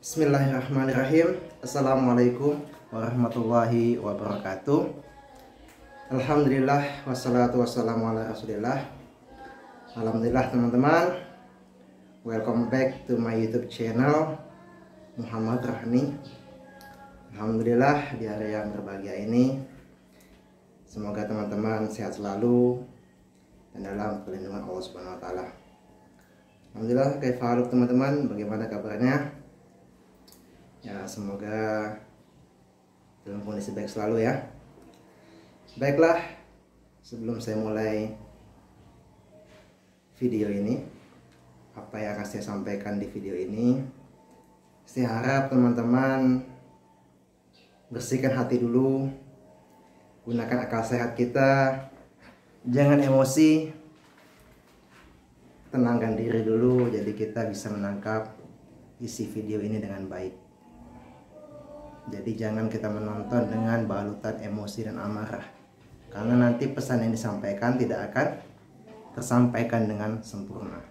Bismillahirrahmanirrahim. Assalamualaikum warahmatullahi wabarakatuh. Alhamdulillah wassalatu wassalamu ala rasulillah. Alhamdulillah teman-teman, welcome back to my YouTube channel Muhammad Rahmi. Alhamdulillah di hari yang berbahagia ini, semoga teman-teman sehat selalu dan dalam perlindungan Allah Subhanahu wa taala. Alhamdulillah, kaifa teman-teman, bagaimana kabarnya? Ya, semoga dalam kondisi baik selalu ya. Baiklah, sebelum saya mulai video ini, apa yang akan saya sampaikan di video ini, saya harap teman-teman bersihkan hati dulu, gunakan akal sehat kita, jangan emosi, tenangkan diri dulu, jadi kita bisa menangkap isi video ini dengan baik. Jadi jangan kita menonton dengan balutan emosi dan amarah, karena nanti pesan yang disampaikan tidak akan tersampaikan dengan sempurna.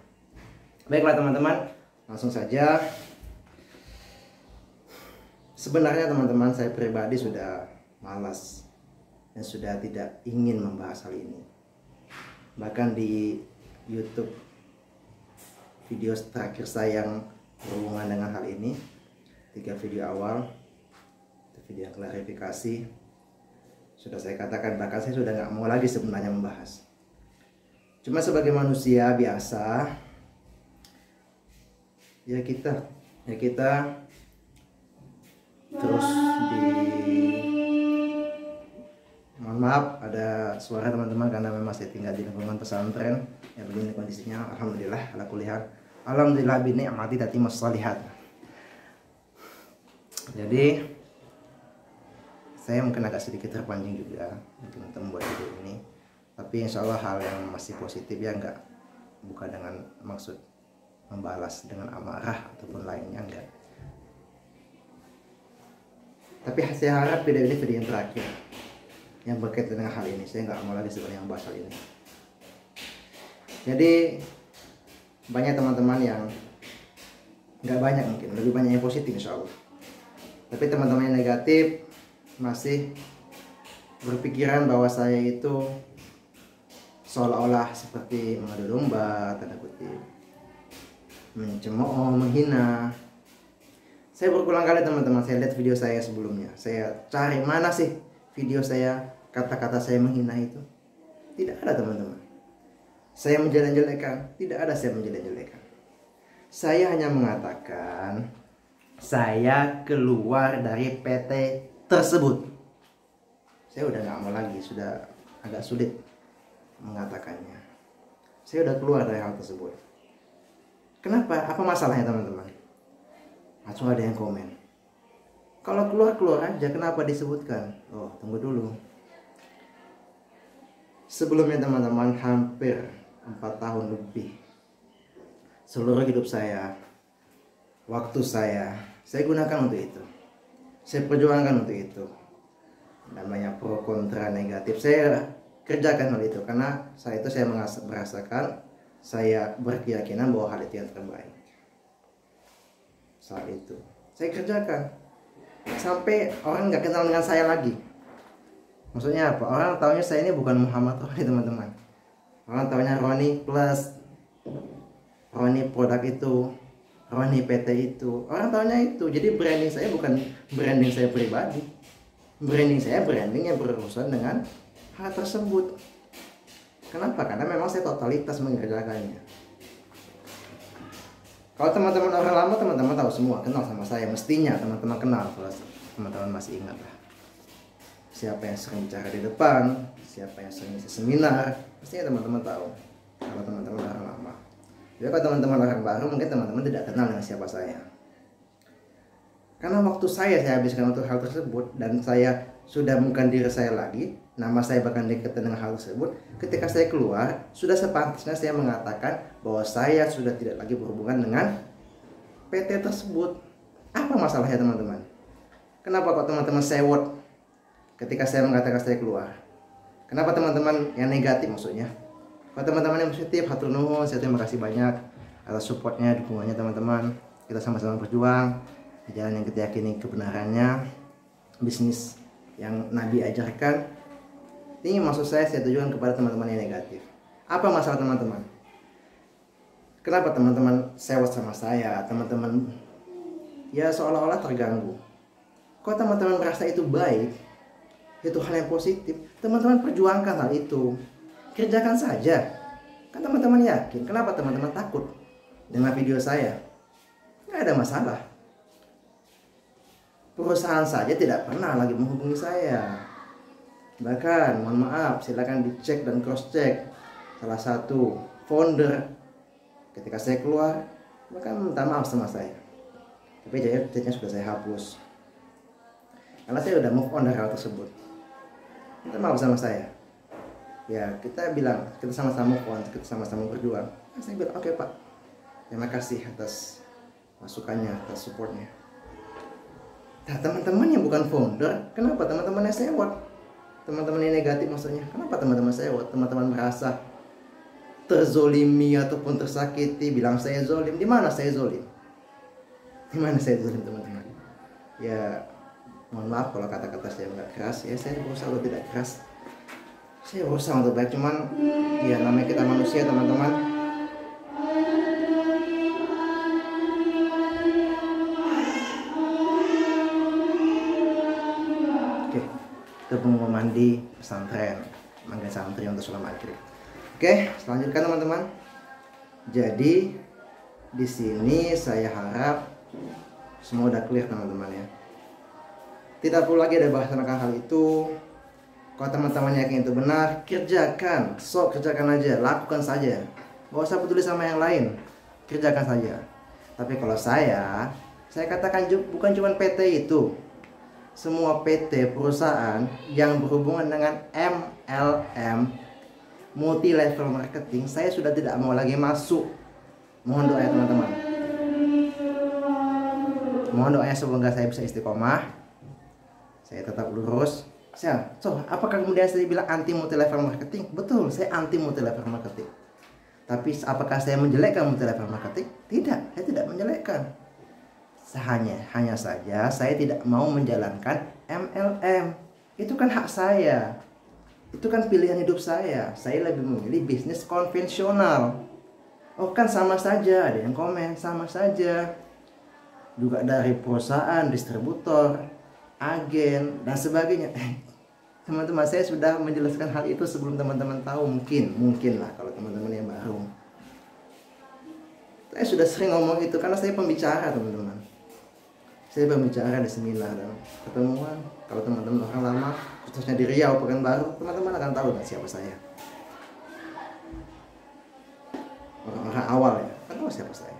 Baiklah teman-teman, langsung saja. Sebenarnya teman-teman, saya pribadi sudah malas dan sudah tidak ingin membahas hal ini. Bahkan di YouTube video terakhir saya yang berhubungan dengan hal ini, 3 video awal, video klarifikasi, sudah saya katakan, bahkan saya sudah nggak mau lagi sebenarnya membahas. Cuma sebagai manusia biasa, ya kita terus mohon maaf ada suara teman-teman, karena memang saya tinggal di lingkungan pesantren ya, begini kondisinya. Alhamdulillah ala kulli hal, alhamdulillah bi ni'mati tatimmus shalihat. Jadi saya mungkin agak sedikit terpancing juga mungkin untuk membuat video ini, tapi insya Allah hal yang masih positif ya, bukan dengan maksud membalas dengan amarah ataupun lainnya, enggak. Tapi saya harap video ini video yang terakhir yang berkaitan dengan hal ini. Saya nggak mau lagi sebenarnya membahas hal ini. Jadi banyak teman-teman yang nggak banyak, mungkin lebih banyak yang positif insya Allah, tapi teman-teman yang negatif masih berpikiran bahwa saya itu seolah-olah seperti mengadu domba, tanda kutip, mencemooh, menghina. Saya berulang kali teman-teman, saya lihat video saya sebelumnya, saya cari mana sih video saya, kata-kata saya menghina itu. Tidak ada teman-teman. Saya menjelek-jelekan, tidak ada saya menjelek-jelekan. Saya hanya mengatakan saya keluar dari PT tersebut. Saya udah nggak mau lagi, sudah agak sulit mengatakannya. Saya udah keluar dari hal tersebut. Kenapa? Apa masalahnya teman-teman? Langsung ada yang komen, kalau keluar aja, kenapa disebutkan? Oh, tunggu dulu. Sebelumnya teman-teman, hampir 4 tahun lebih, seluruh hidup saya, waktu saya gunakan untuk itu. Saya perjuangkan untuk itu. Namanya pro kontra negatif, saya kerjakan hal itu, karena saya merasakan, saya berkeyakinan bahwa hal itu yang terbaik. Saat itu saya kerjakan sampai orang nggak kenal dengan saya lagi. Maksudnya apa? Orang taunya saya ini bukan Muhammad Roni teman-teman. Orang taunya Roni plus, Roni produk itu, Roni PT itu. Orang taunya itu. Jadi branding saya bukan branding saya pribadi. Branding saya branding yang berurusan dengan hal tersebut. Kenapa? Karena memang saya totalitas mengerjakannya. Kalau teman-teman orang lama, teman-teman tahu semua, kenal sama saya. Mestinya teman-teman kenal, kalau teman-teman masih ingat lah. Siapa yang sering bicara di depan, siapa yang sering isi seminar, pastinya teman-teman tahu. Kalau teman-teman orang lama. Jadi kalau teman-teman orang baru, mungkin teman-teman tidak kenal dengan siapa saya. Karena waktu saya habiskan untuk hal tersebut, dan saya sudah bukan diri saya lagi, nama saya bahkan dikaitan dengan hal tersebut. Ketika saya keluar, sudah sepantasnya saya mengatakan bahwa saya sudah tidak lagi berhubungan dengan PT tersebut. Apa masalahnya teman-teman? Kenapa kok teman-teman sewot ketika saya mengatakan saya keluar? Kenapa teman-teman yang negatif maksudnya? Kalau teman-teman yang positif, hatur nuhun, saya terima kasih banyak atas supportnya, dukungannya teman-teman. Kita sama-sama berjuang. di jalan yang kita yakini kebenarannya, bisnis yang Nabi ajarkan. Ini maksud saya tujukan kepada teman-teman yang negatif. Apa masalah teman-teman? Kenapa teman-teman sewot sama saya? Teman-teman ya seolah-olah terganggu. Kalau teman-teman merasa itu baik, itu hal yang positif, teman-teman perjuangkan hal itu. Kerjakan saja. Kan teman-teman yakin. Kenapa teman-teman takut dengan video saya? Nggak ada masalah. Perusahaan saja tidak pernah lagi menghubungi saya. Bahkan, mohon maaf, silakan dicek dan cross check. Salah satu founder ketika saya keluar, bahkan minta maaf sama saya. Tapi chatnya sudah saya hapus. Karena saya udah move on dari hal tersebut. Minta maaf sama saya. Ya, kita bilang, kita sama-sama move on, kita sama-sama berjuang. Saya bilang, oke Pak, terima kasih atas masukannya, atas supportnya. Nah, teman-teman yang bukan founder, kenapa teman-teman yang sewot? Teman-teman yang negatif maksudnya, kenapa teman-teman sewot? Teman-teman merasa terzolimi ataupun tersakiti, bilang saya zolim. Di mana saya zolim? Di mana saya zolim, teman-teman? Ya, mohon maaf kalau kata-kata saya nggak keras. Ya, saya berusaha untuk tidak keras. Saya berusaha untuk baik, cuman ya namanya kita manusia, teman-teman. Ketemu mandi pesantren, manggil santri untuk sholat maghrib. Oke, selanjutnya teman-teman. Jadi di sini saya harap semua udah clear teman-teman ya. Tidak perlu lagi ada bahasan akan hal itu. Kalau teman-teman yakin itu benar, kerjakan, kerjakan aja, lakukan saja. Gak usah peduli sama yang lain, kerjakan saja. Tapi kalau saya katakan bukan cuma PT itu. Semua PT perusahaan yang berhubungan dengan MLM, multi level marketing, saya sudah tidak mau lagi masuk. Mohon doa ya teman-teman. Mohon doanya semoga saya bisa istiqomah, saya tetap lurus. Apakah kemudian saya bilang anti multi level marketing? Betul, saya anti multi level marketing. Tapi apakah saya menjelekkan multi level marketing? Tidak, saya tidak menjelekkan. Hanya saja saya tidak mau menjalankan MLM. Itu kan hak saya. Itu kan pilihan hidup saya. Saya lebih memilih bisnis konvensional. Oh kan sama saja, ada yang komen, sama saja. Juga dari perusahaan, distributor, agen, dan sebagainya. Teman-teman, saya sudah menjelaskan hal itu sebelum teman-teman tahu. Mungkin lah kalau teman-teman yang baru. Saya sudah sering ngomong itu karena saya pembicara, teman-teman. Saya berbicara di seminar dan pertemuan. Kalau teman-teman orang lama, khususnya di Riau, Pekanbaru, teman-teman akan tahu nggak siapa saya. Orang-orang awal ya, kan tahu siapa saya.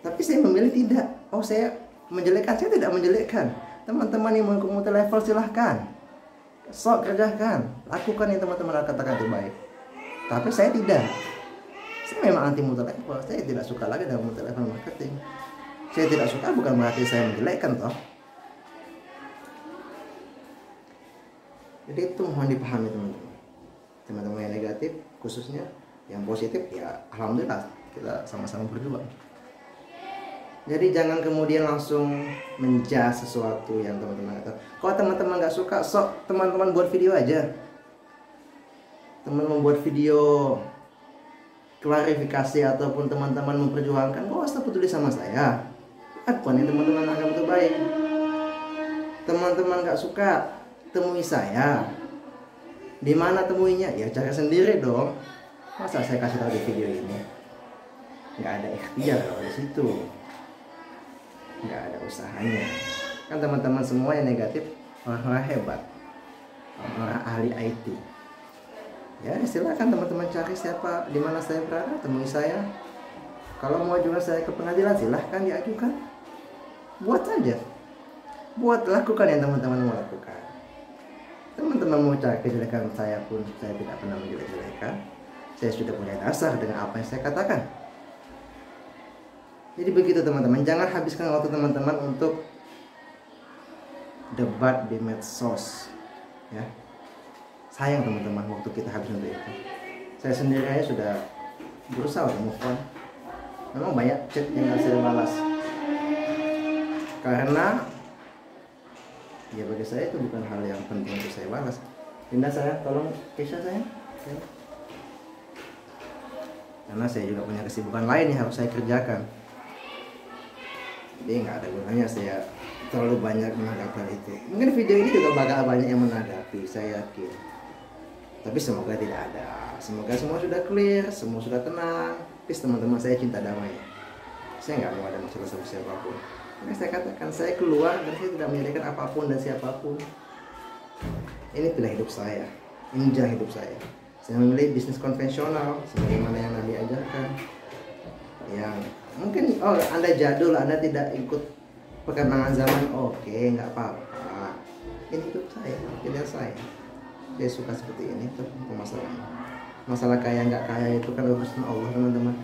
Tapi saya memilih tidak. Oh, saya menjelekkan? Saya tidak menjelekkan. Teman-teman yang mau ke multi level silahkan. Kerjakan. Lakukan yang teman-teman katakan itu baik. Tapi saya tidak. Saya memang anti multi level. Saya tidak suka lagi dengan multi level marketing. Saya tidak suka bukan berarti saya menjelekkan toh. Jadi itu mohon dipahami teman-teman. Teman-teman yang negatif khususnya, yang positif ya alhamdulillah kita sama-sama berjuang. Jadi jangan kemudian langsung menjudge sesuatu yang teman-teman kata. Kalau teman-teman nggak suka, teman-teman buat video aja. Teman-teman buat video klarifikasi ataupun teman-teman memperjuangkan, gak usah peduli sama saya. Lakukan yang teman-teman anggap itu baik. Teman-teman gak suka, temui saya. Di mana temuinya? Ya cari sendiri dong. Masa saya kasih tahu di video ini? Nggak ada ikhtiar kalau di situ. Nggak ada usahanya. Kan teman-teman semua yang negatif orang-orang hebat, orang-orang ahli IT. Ya silakan teman-teman cari siapa, di mana saya berada, temui saya. Kalau mau ajukan saya ke pengadilan silahkan diajukan. Buat saja. Buat, lakukan yang teman-teman mau lakukan. Teman-teman mau cari kejelekan saya pun saya tidak pernah menjelek-jelekan. Saya sudah punya dasar dengan apa yang saya katakan. Jadi begitu teman-teman. Jangan habiskan waktu teman-teman untuk debat di medsos. Ya. Sayang teman-teman waktu kita habis untuk itu. Saya sendiri aja sudah berusaha untuk move on. Memang banyak chat yang gak saya balas. karena ya bagi saya itu bukan hal yang penting untuk saya balas. Linda, saya tolong Kesha saya, karena saya juga punya kesibukan lain yang harus saya kerjakan. Jadi nggak ada gunanya saya terlalu banyak menanggapi hal itu. Mungkin video ini juga bakal banyak yang menanggapi, saya yakin. Tapi semoga tidak ada. Semoga semua sudah clear, semua sudah tenang. Please teman-teman, saya cinta damai. Saya nggak mau ada masalah sama siapapun. Maka saya katakan, saya keluar dan saya tidak menyediakan apapun dan siapapun. Ini pilihan hidup saya, ini jalan hidup saya. Saya memilih bisnis konvensional sebagaimana yang Nabi ajarkan. Yang mungkin Anda jadul, Anda tidak ikut perkembangan zaman, oke, nggak apa-apa. Ini hidup saya, pilihan saya. Saya suka seperti ini, itu masalahnya. Masalah kaya nggak kaya itu kan urusan Allah, teman-teman.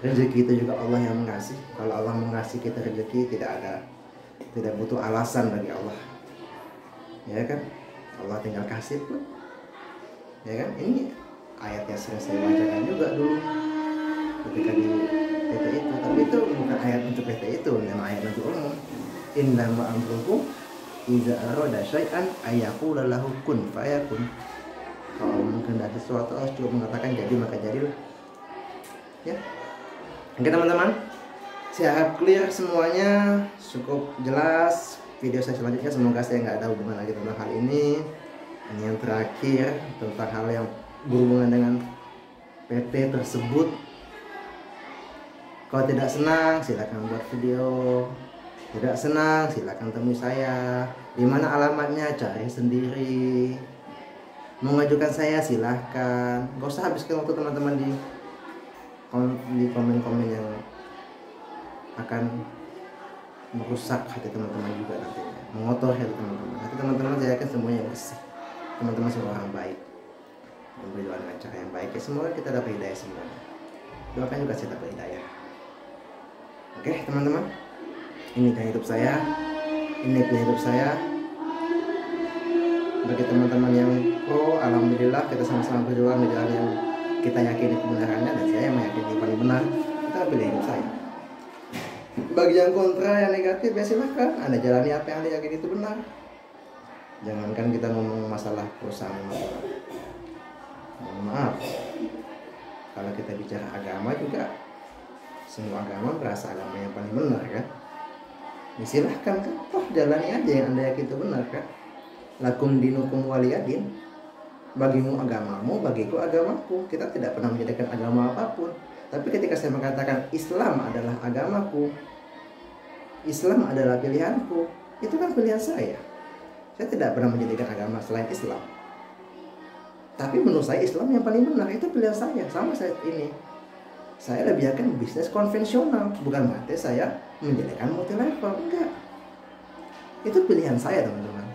Rezeki itu juga Allah yang mengasih. Kalau Allah mengasih kita rezeki, tidak butuh alasan bagi Allah, ya kan? Allah tinggal kasih pun, ya kan? Ini ayat yang sering saya bacakan juga dulu ketika di PT itu, tapi itu bukan ayat untuk PT itu, memang ayat untuk umum. Innama amruhu idza arada syai'an ayyaqula lahu kun fayakun. Kalau menghendaki sesuatu harus cukup mengatakan jadi maka jadilah. Ya. Oke teman-teman, saya harap clear semuanya, cukup jelas. Video saya selanjutnya semoga saya nggak ada hubungan lagi tentang hal ini. Ini yang terakhir tentang hal yang berhubungan dengan PT tersebut. Kalau tidak senang silakan buat video. Tidak senang silakan temui saya. Di mana alamatnya cari sendiri. Mau ngajukan saya silahkan. Gak usah habiskan waktu teman-teman di komen-komen yang akan merusak hati teman-teman juga nantinya, mengotori hati teman-teman. Hati teman-teman saya yakin semuanya bersih. Teman-teman semua orang baik, berdoa dengan cara yang baik. Ya, semoga kita dapat hidayah semuanya. Doakan juga saya dapat hidayah. Oke teman-teman, ini kan hidup saya, ini pilihan hidup saya. Bagi teman-teman yang pro, alhamdulillah kita sama-sama berjuang di jalan yang kita yakini kebenarannya, dan saya meyakini paling benar. Kita pilih hidup saya. Bagi yang kontra, yang negatif, ya silahkan Anda jalani apa yang Anda yakini itu benar. Jangankan kita ngomong masalah perusahaan, mohon maaf, kalau kita bicara agama juga, semua agama berasa agama yang paling benar kan. Ya silahkan kan, toh jalani aja yang Anda yakini itu benar kan. Lakum dinukum waliyadin. Bagimu agamamu, bagiku agamaku. Kita tidak pernah menjadikan agama apapun. Tapi ketika saya mengatakan Islam adalah agamaku, Islam adalah pilihanku, itu kan pilihan saya. Saya tidak pernah menjadikan agama selain Islam. Tapi menurut saya Islam yang paling benar, itu pilihan saya. Sama saat ini, saya lebih yakin bisnis konvensional. Bukan berarti saya menjadikan multi level, enggak. Itu pilihan saya teman-teman.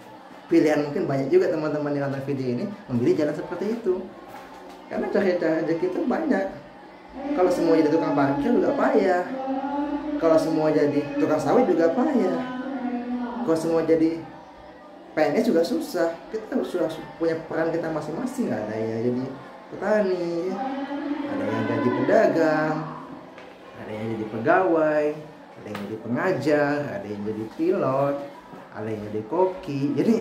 Pilihan mungkin banyak juga teman-teman yang nonton video ini memilih jalan seperti itu. Karena cara-cara rezeki itu banyak. Kalau semua jadi tukang parkir juga payah. Kalau semua jadi tukang sawit juga payah. Kalau semua jadi PNS juga susah. Kita sudah punya peran kita masing-masing. Ada yang jadi petani, ada yang jadi pedagang, ada yang jadi pegawai, ada yang jadi pengajar, ada yang jadi pilot, ada yang jadi koki. Jadi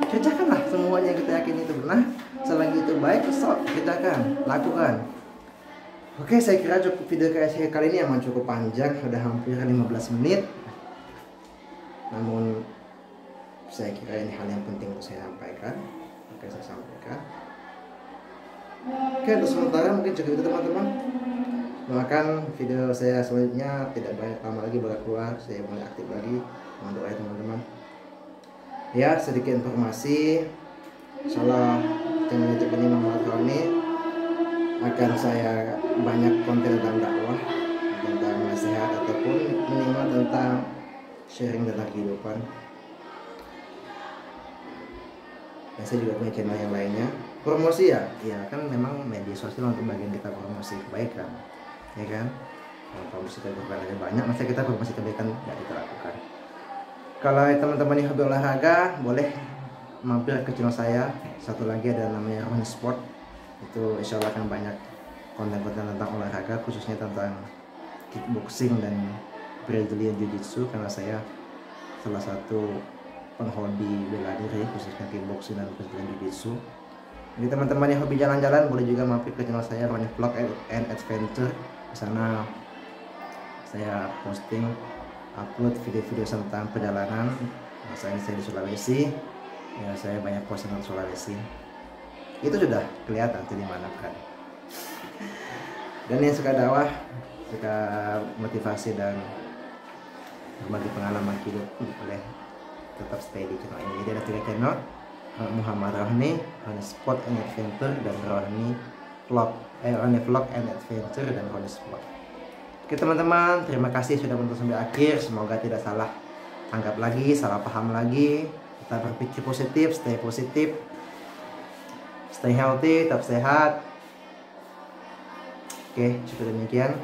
kerjakanlah semuanya yang kita yakini itu benar. Selagi itu baik, kerjakan, lakukan. Oke, saya kira cukup video saya kali ini emang cukup panjang, sudah hampir 15 menit. Namun saya kira ini hal yang penting untuk saya sampaikan. Oke, saya sampaikan. Oke, untuk sementara mungkin cukup itu teman-teman. Doakan video saya selanjutnya tidak banyak lama lagi bakal keluar. Saya mulai aktif lagi. Mohon doa ya teman-teman. Ya, sedikit informasi. Insyaallah channel YouTube ini Muhammad Roni akan saya banyak konten tentang dakwah, tentang nasihat ataupun minimal tentang sharing tentang kehidupan. Dan saya juga punya channel yang lainnya. Promosi ya kan memang media sosial untuk bagian kita promosi kebaikan, ya kan. Kalau promosi kebaikan ada banyak, masa kita promosi kebaikan nggak kita lakukan. Kalau teman-teman yang hobi olahraga, boleh mampir ke channel saya. Satu lagi ada namanya Roni Sport. Itu insya Allah akan banyak konten-konten tentang olahraga, khususnya tentang kickboxing dan Brazilian Jiu-Jitsu, karena saya salah satu penghobi bela diri khususnya kickboxing dan Brazilian Jiu-Jitsu. Jadi teman-teman yang hobi jalan-jalan boleh juga mampir ke channel saya, Roni Vlog and Adventure. Di sana saya posting upload video-video tentang perjalanan. Saya di Sulawesi, ya saya banyak posting tentang Sulawesi. Itu sudah kelihatan tuh di mana kan. Dan yang suka dakwah, suka motivasi dan berbagi pengalaman hidup, boleh tetap stay di channel ini. Jadi ada 3 channel, Muhammad Rohni, Roni Sport and Adventure, dan Roni Vlog and Adventure, dan Roni Sport. Oke teman-teman, terima kasih sudah menonton sampai akhir. Semoga tidak salah anggap lagi, salah paham lagi. Tetap berpikir positif, stay healthy, tetap sehat. Oke, cukup demikian.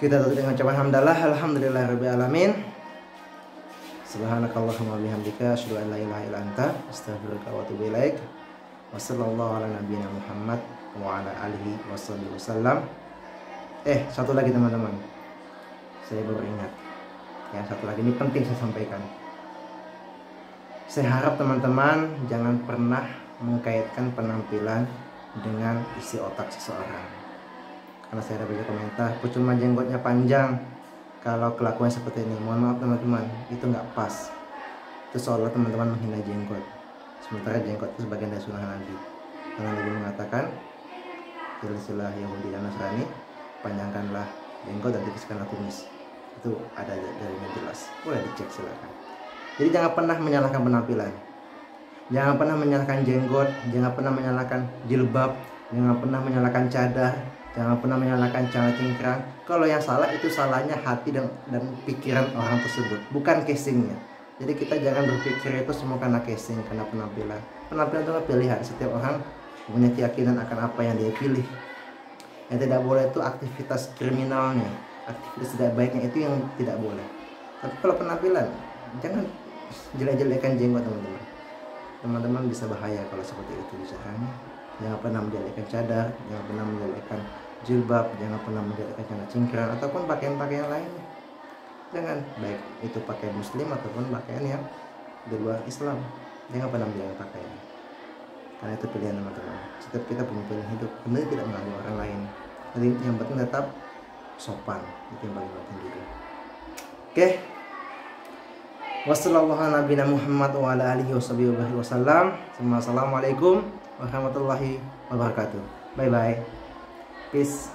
Kita tutup dengan ucapan hamdalah, alhamdulillahirabbil alamin. Subhanakallahumma bihamdika, asyhadu an la ilaha illa anta, astaghfiruka wa atubu ilaik. Wassallallahu ala nabiyyina Muhammad wa ala alihi wasallam. Satu lagi teman-teman, saya baru ingat. Ya, satu lagi ini penting saya sampaikan. Saya harap teman-teman jangan pernah mengkaitkan penampilan dengan isi otak seseorang. Karena saya ada banyak komentar, percuma jenggotnya panjang kalau kelakuan seperti ini. Mohon maaf teman-teman, itu nggak pas. Itu seolah teman-teman menghina jenggot. Sementara jenggot itu sebagian dari sunnah Nabi. Karena Nabi mengatakan, silsilah Yahudi dan Nasrani, panjangkanlah jenggot dan tipiskanlah kumis. Itu ada dalilnya jelas, boleh dicek silakan. Jadi jangan pernah menyalahkan penampilan, jangan pernah menyalahkan jenggot, jangan pernah menyalahkan jilbab, jangan pernah menyalahkan cadar, jangan pernah menyalahkan celana cingkrang. Kalau yang salah itu salahnya hati dan pikiran orang tersebut, bukan casingnya. Jadi kita jangan berpikir itu semua karena casing, karena penampilan. Penampilan itu pilihan. Setiap orang punya keyakinan akan apa yang dia pilih. Yang tidak boleh itu aktivitas kriminalnya, aktivitas tidak baiknya itu yang tidak boleh. Tapi kalau penampilan, jangan jelek-jelekan jenggot teman-teman. Teman-teman bisa bahaya kalau seperti itu bicaranya. Jangan pernah menjelekkan cadar, jangan pernah menjelekkan jilbab, jangan pernah menjelekkan celana cingkrang ataupun pakaian-pakaian lainnya. Jangan, baik itu pakaian muslim ataupun pakaian yang di luar Islam. Jangan pernah menjelekkan pakaian. Karena itu pilihan teman-teman. Setiap kita punya pilihan hidup, benar tidak mengganggu orang lain. Jadi yang penting tetap sopan, itu yang paling penting juga. Oke. Wassalamualaikum warahmatullahi wabarakatuh. Bye bye. Peace.